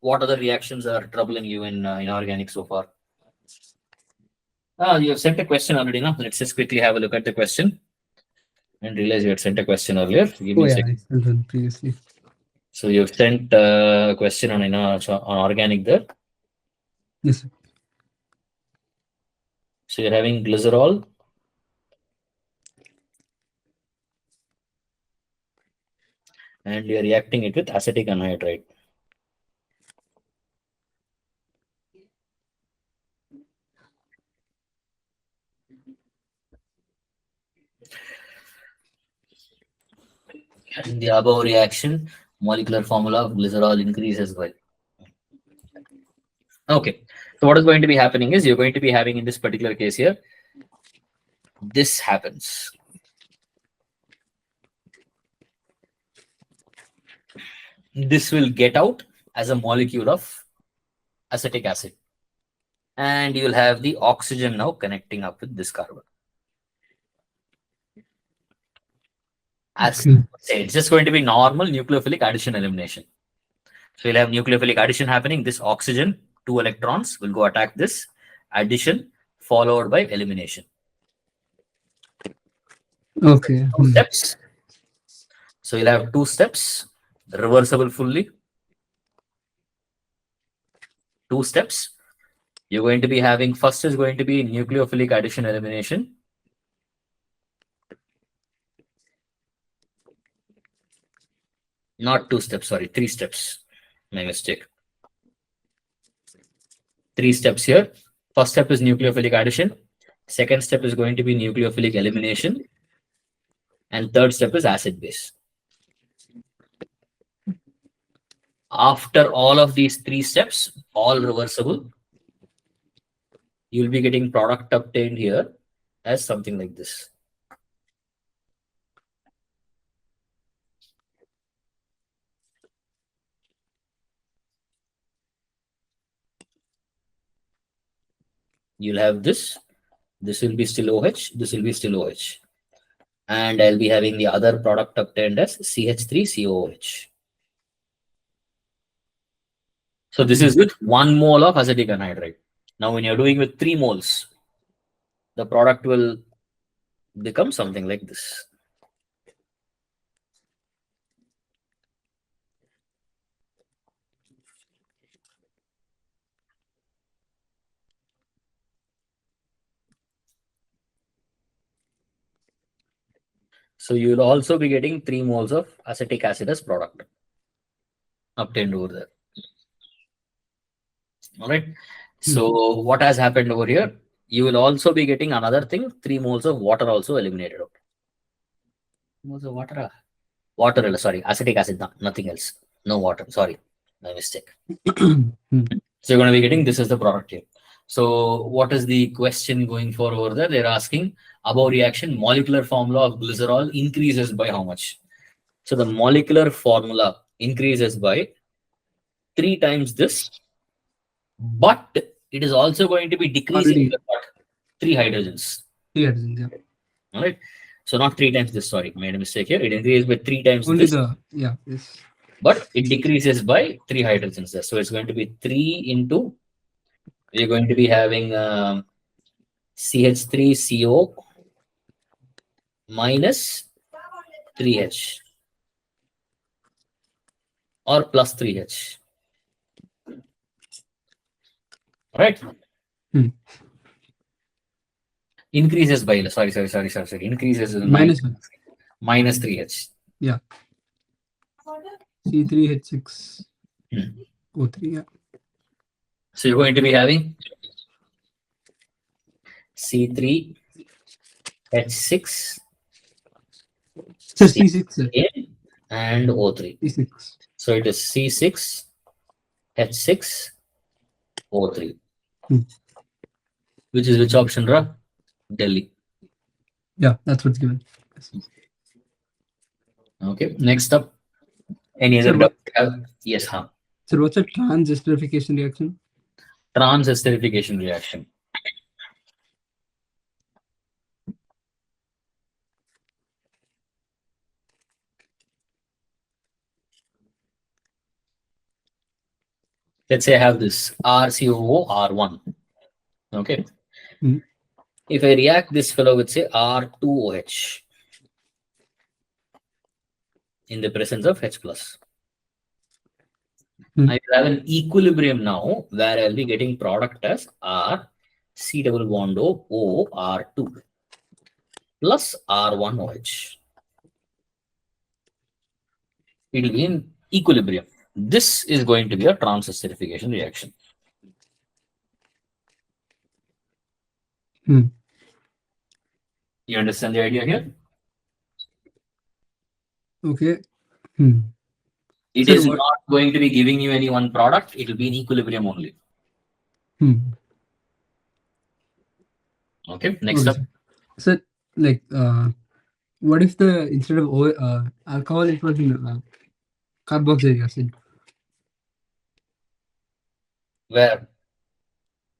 what other reactions are troubling you in inorganic so far? You have sent a question already now. Let's just quickly have a look at the question and realize you had sent a question earlier. Give me a second. I sent previously. So you've sent a question on organic there. Yes, sir. So you're having glycerol and you're reacting it with acetic anhydride. In the above reaction, molecular formula of glycerol increases by. Okay, so what is going to be happening is you're going to be having in this particular case here, this happens. This will get out as a molecule of acetic acid. And you will have the oxygen now connecting up with this carbon. As it's just going to be normal nucleophilic addition elimination. So you'll have nucleophilic addition happening. This oxygen, 2 electrons will go attack this addition followed by elimination. Okay. 2 steps. So you'll have 2 steps, reversible fully. 2 steps. You're going to be having, first is going to be nucleophilic addition elimination. Not 2 steps, sorry, 3 steps. My mistake. 3 steps here. First step is nucleophilic addition. Second step is going to be nucleophilic elimination. And third step is acid base. After all of these 3 steps, all reversible, you'll be getting product obtained here as something like this. You'll have this will be still OH, this will be still OH. And I'll be having the other product obtained as CH3COOH. So this is with 1 mole of acetic anhydride. Now when you're doing with 3 moles, the product will become something like this. So you will also be getting 3 moles of acetic acid as product obtained over there. All right. So what has happened over here? You will also be getting another thing, 3 moles of water also eliminated out. Moles of water? Water, sorry, acetic acid, nothing else. No water, sorry, my mistake. So you're going to be getting this is the product here. So what is the question going for over there? They're asking above reaction, molecular formula of glycerol increases by how much? So the molecular formula increases by 3 times this, but it is also going to be decreasing by what? 3 hydrogens. 3 hydrogens, yeah. All right. So not 3 times this, sorry, made a mistake here. It increases by 3 times Only this. Yes. But it decreases by 3 hydrogens there. So it's going to be 3 into, we're going to be having CH3CO minus 3H or plus 3H. Right? Increases by, sorry. Increases minus 3H. Yeah. C3H6. O3, yeah. So you're going to be having C3H6 So C6 and O3. C6. So it is C6H6O3. Which is which option, Ra? Delhi. Yeah, that's what's given. Okay, next up. Any other doubt? Yes, huh? So what's a transesterification reaction? Transesterification reaction. Let's say I have this RCOO R1. Okay. If I react this fellow with say R2OH in the presence of H plus, I will have an equilibrium now where I'll be getting product as R C double bond O R2 plus R1OH. It will be in equilibrium. This is going to be a transesterification reaction. You understand the idea here? Okay. It Sir, is not going to be giving you any one product. It will be in equilibrium only. Okay. Next up. Sir, like, what if instead of alcohol, it was in carboxylic acid? Where?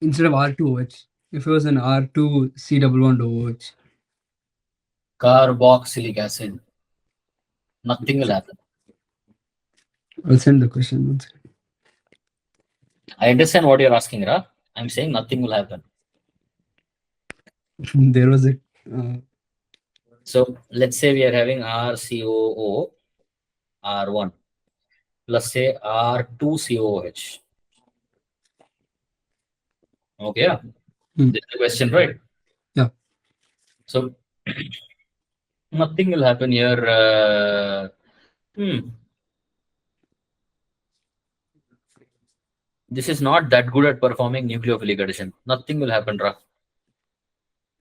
Instead of R2OH, if it was an R2C double bond OH. Carboxylic acid. Nothing will happen. I'll send the question once. I understand what you're asking, Ra. I'm saying nothing will happen. There was a. So let's say we are having RCOO R1 plus say R2COOH. Okay, yeah. This is the question, right? Yeah. So nothing will happen here. This is not that good at performing nucleophilic addition. Nothing will happen, Ra.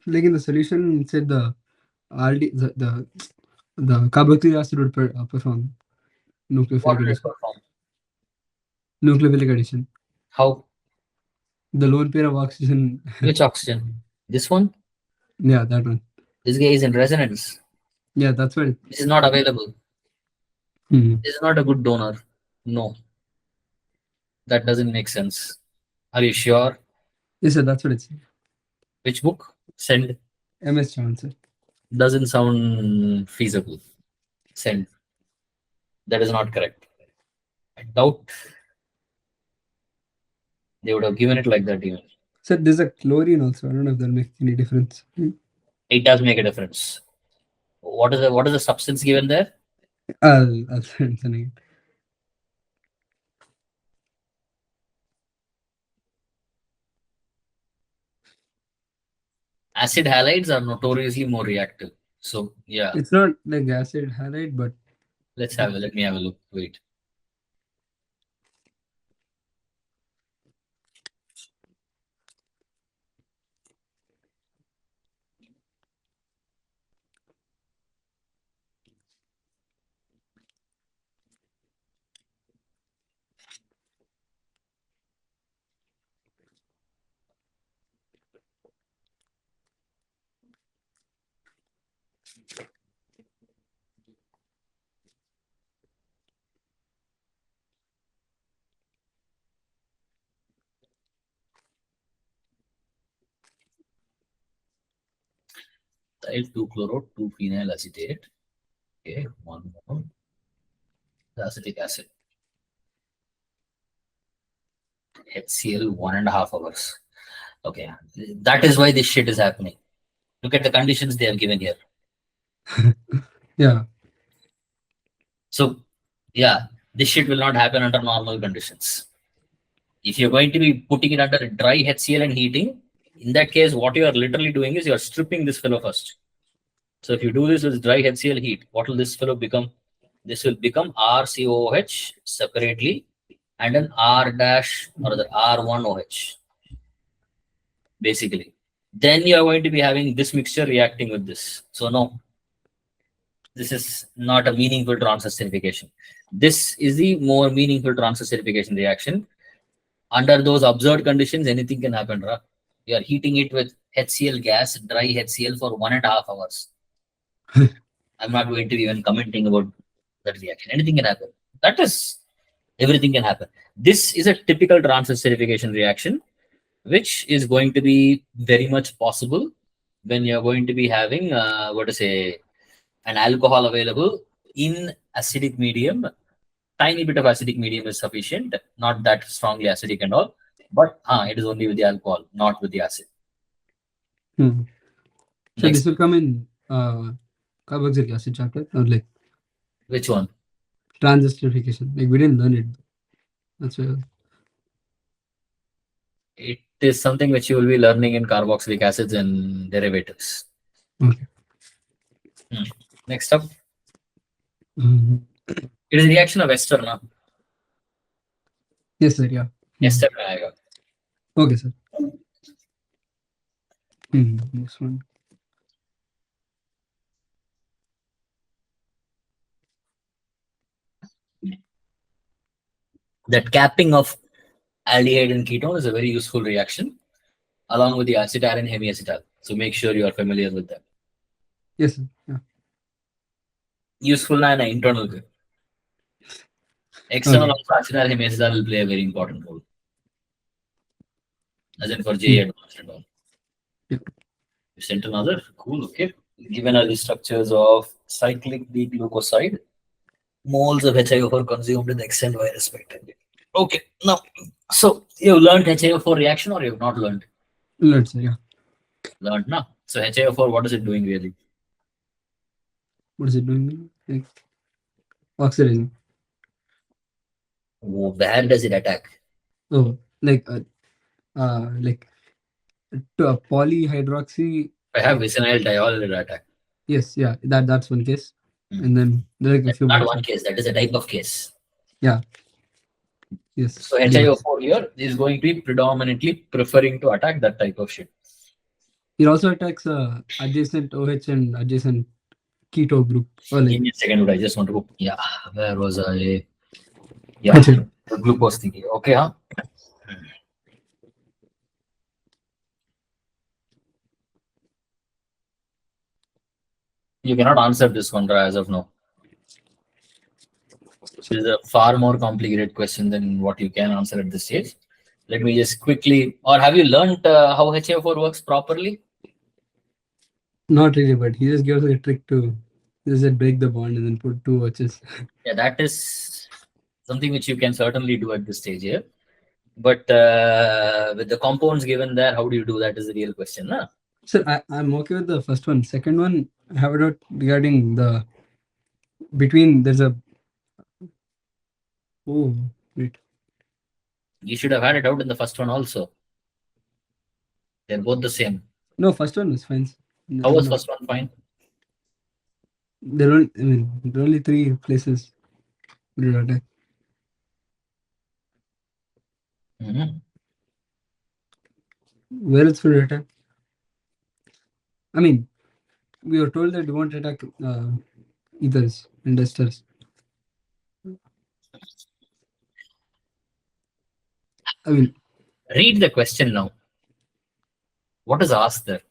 Like in the solution, it said the carboxylic acid would perform nucleophilic addition. Nucleophilic addition. How? The lone pair of oxygen. Which oxygen? This one? Yeah, that one. This guy is in resonance. Yeah, that's what. This is not available. This is not a good donor. No. That doesn't make sense. Are you sure? Yes, sir, that's what it's. Which book? Send. MS Johnson. Doesn't sound feasible. Send. That is not correct. I doubt they would have given it like that even. Sir, there's a chlorine also. I don't know if that'll make any difference. It does make a difference. What is the substance given there? I'll send it. Acid halides are notoriously more reactive. So yeah. It's not like acid halide, but let me have a look. Wait. Ethyl 2-chloro 2-phenyl acetate. Okay, 1 more. The acetic acid. HCl 1.5 hours. Okay, that is why this shit is happening. Look at the conditions they have given here. Yeah. So yeah, this shit will not happen under normal conditions. If you're going to be putting it under dry HCl and heating, in that case, what you are literally doing is you're stripping this fellow first. So if you do this with dry HCl heat, what will this fellow become? This will become RCOH separately and an R dash or the R1OH. Basically. Then you are going to be having this mixture reacting with this. So no, this is not a meaningful transesterification. This is the more meaningful transesterification reaction. Under those observed conditions, anything can happen. Right? You are heating it with HCl gas, dry HCl for 1.5 hours. I'm not going to be even commenting about that reaction. Anything can happen. That is, everything can happen. This is a typical transesterification reaction, which is going to be very much possible when you're going to be having, an alcohol available in acidic medium tiny bit of acidic medium is sufficient, not that strongly acidic and all, but it is only with the alcohol, not with the acid. So Next, this will come in carboxylic acid chapter, or like which one? transesterification. Like we didn't learn it. That's why. It is something which you will be learning in carboxylic acids and derivatives. Okay. Next up, Mhm. it is reaction of ester, na? Yes, sir. Yeah. Ester में आएगा. Okay, sir. Next one. That capping of aldehyde and ketone is a very useful reaction, along with the acetal and hemiacetal. So make sure you are familiar with that. Yes, sir. Yeah. Useful and internal. External also acetal hemiacetal will play a very important role. As in for JEE advanced and all. Yeah. You sent another? Cool, okay. Given are the structures of cyclic D-glucoside, moles of HiO4 consumed in the extent Y respectively. Okay, now, so you've learned HiO4 reaction or you've not learned? Learned, sir. Yeah. Learned, now. So HiO4, what is it doing really? What is it doing? Like oxidizing. Where does it attack? Oh, like polyhydroxy. I have vicinal diol attack. Yes, yeah. That's one case. And then there are like a That's few not more. one case, that is a type of case. Yeah. Yes. So HiO4 here is going to be predominantly preferring to attack that type of shit. It also attacks adjacent OH and adjacent keto group. Or like, Give me a second, I just want to go. Yeah, where was I? Yeah, the glucose thingy. Okay, huh? You cannot answer this one as of now. It is a far more complicated question than what you can answer at this stage. Let me just quickly, or have you learned how HiO4 works properly? Not really, but he just gives a trick to just break the bond and then put two watches. Yeah, that is something which you can certainly do at this stage here. But with the compounds given there, how do you do that is the real question. Nah? Sir, I'm okay with the first one. Second one, I have a doubt regarding the between. There's a. Oh, wait. You should have had it out in the first one also. They're both the same. No, first one was fine. How was first one fine? There are only three places. Where else will it attack? I mean, we were told that we won't attack ethers and esters. I mean, read the question now. What is asked there?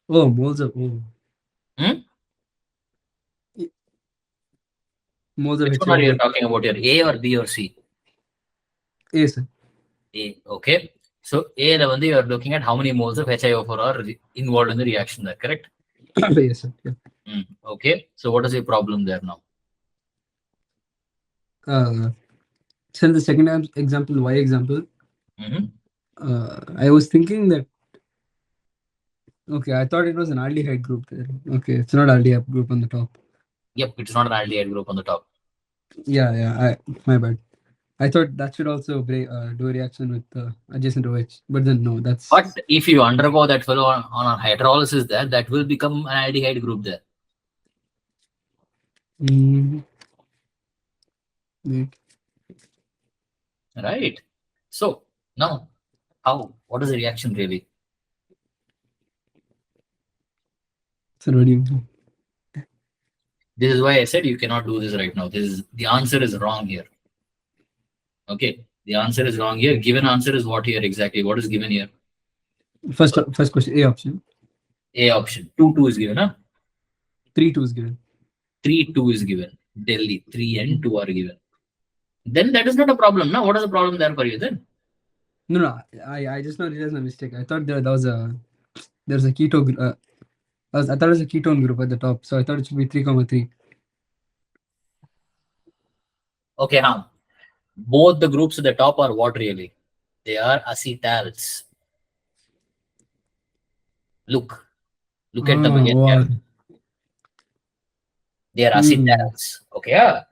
Oh, moles of moles of Which one are you talking about here? A or B or C? A, sir. A. Okay. So A, you are looking at how many moles of HiO4 are involved in the reaction there, correct? Yes, sir. Yeah. Okay. So what is your problem there now? So the second example, Y example, I was thinking that, okay, I thought it was an aldehyde group there. Okay, it's not aldehyde group on the top. Yep, it's not an aldehyde group on the top. Yeah, my bad. I thought that should also do a reaction with adjacent OH, but then no, that's. But if you undergo that fellow on a hydrolysis there, that will become an aldehyde group there. Right. So now, what is the reaction really? So what do you mean? This is why I said you cannot do this right now. The answer is wrong here. Okay, the answer is wrong here. Given answer is what here exactly? What is given here? First question, A option. A option. 2 is given, huh? 3 2 is given. 3 2 is given. Delhi 3 and 2 are given. Then that is not a problem. Now, what is the problem there for you then? No. I just now realized my mistake. I thought there's a keto. I thought it was a ketone group at the top, so I thought it should be 3, 3. Okay, Both the groups at the top are what really? They are acetals. Look at them again. Wow. They are acetals. Okay. Yeah.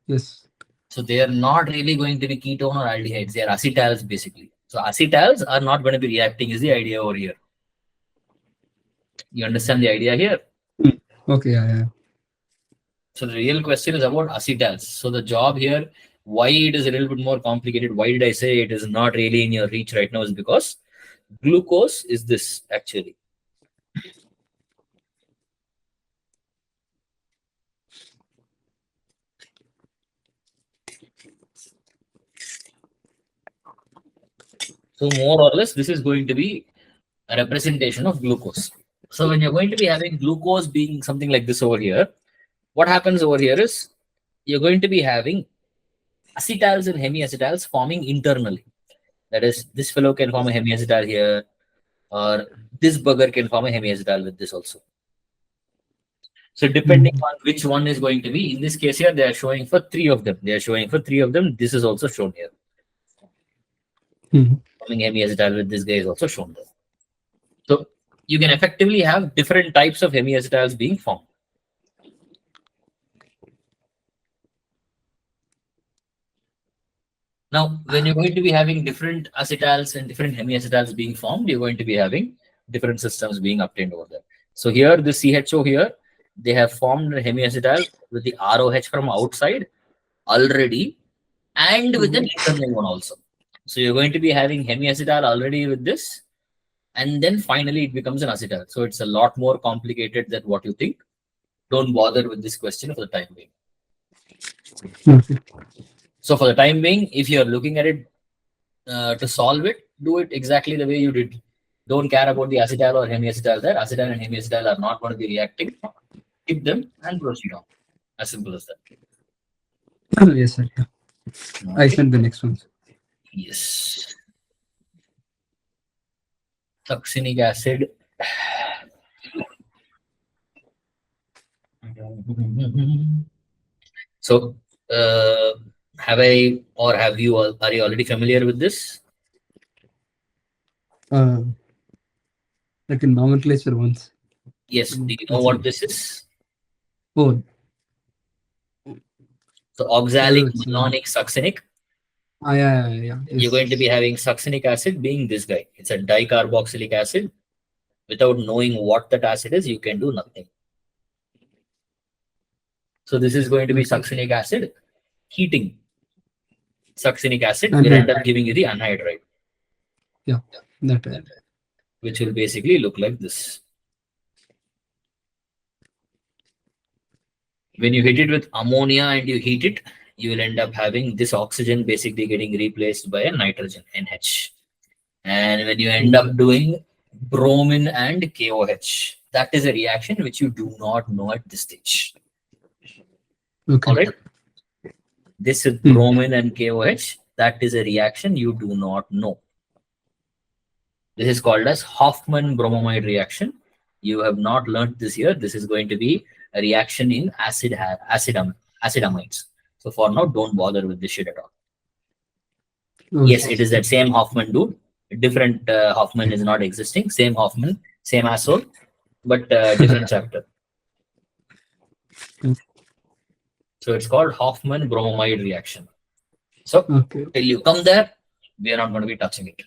Yes. So they are not really going to be ketone or aldehydes. They are acetals basically. So acetals are not going to be reacting is the idea over here. You understand the idea here? Okay. Yeah. So the real question is about acetals. So the job here, why it is a little bit more complicated, why did I say it is not really in your reach right now, is because glucose is this actually. So more or less, this is going to be a representation of glucose. So when you're going to be having glucose being something like this over here, what happens over here is you're going to be having acetals and hemiacetals forming internally. That is, this fellow can form a hemiacetal here, or this bugger can form a hemiacetal with this also. So depending on which one is going to be, in this case here, they are showing for 3 of them. They are showing for 3 of them. This is also shown here. Forming hemiacetal with this guy is also shown there. So you can effectively have different types of hemiacetals being formed. Now, when you're going to be having different acetals and different hemiacetals being formed, you're going to be having different systems being obtained over there. So here, the CHO here, they have formed a hemiacetal with the ROH from outside already, and with an internal one also. So you're going to be having hemiacetal already with this, and then finally it becomes an acetal. So it's a lot more complicated than what you think. Don't bother with this question for the time being. So for the time being, if you're looking at it to solve it, do it exactly the way you did. Don't care about the acetal or hemiacetal there. Acetal and hemiacetal are not going to be reacting. Keep them and proceed on. As simple as that. Yes, sir. Yeah. I sent the next one. Yes. Succinic acid. So, have I or have you all, are you already familiar with this? Like in nomenclature once. Yes. Do you know what this is? Oh. So, oxalic, malonic, succinic. Yeah. You're going to be having succinic acid being this guy. It's a dicarboxylic acid. Without knowing what that acid is, you can do nothing. So this is going to be succinic acid heating. Succinic acid will end up giving you the anhydride. Yeah, that which will basically look like this. When you hit it with ammonia and you heat it, you will end up having this oxygen basically getting replaced by a nitrogen, NH. And when you end up doing bromine and KOH, that is a reaction which you do not know at this stage. Okay. All right. This is bromine and KOH. That is a reaction you do not know. This is called as Hoffman bromamide reaction. You have not learned this here. This is going to be a reaction in acetamides. So for now, don't bother with this shit at all. Yes, it is that same Hoffman dude. Different Hoffman is not existing. Same Hoffman, same asshole, but different chapter. So it's called Hoffman bromamide reaction. So till you come there, we are not going to be touching it.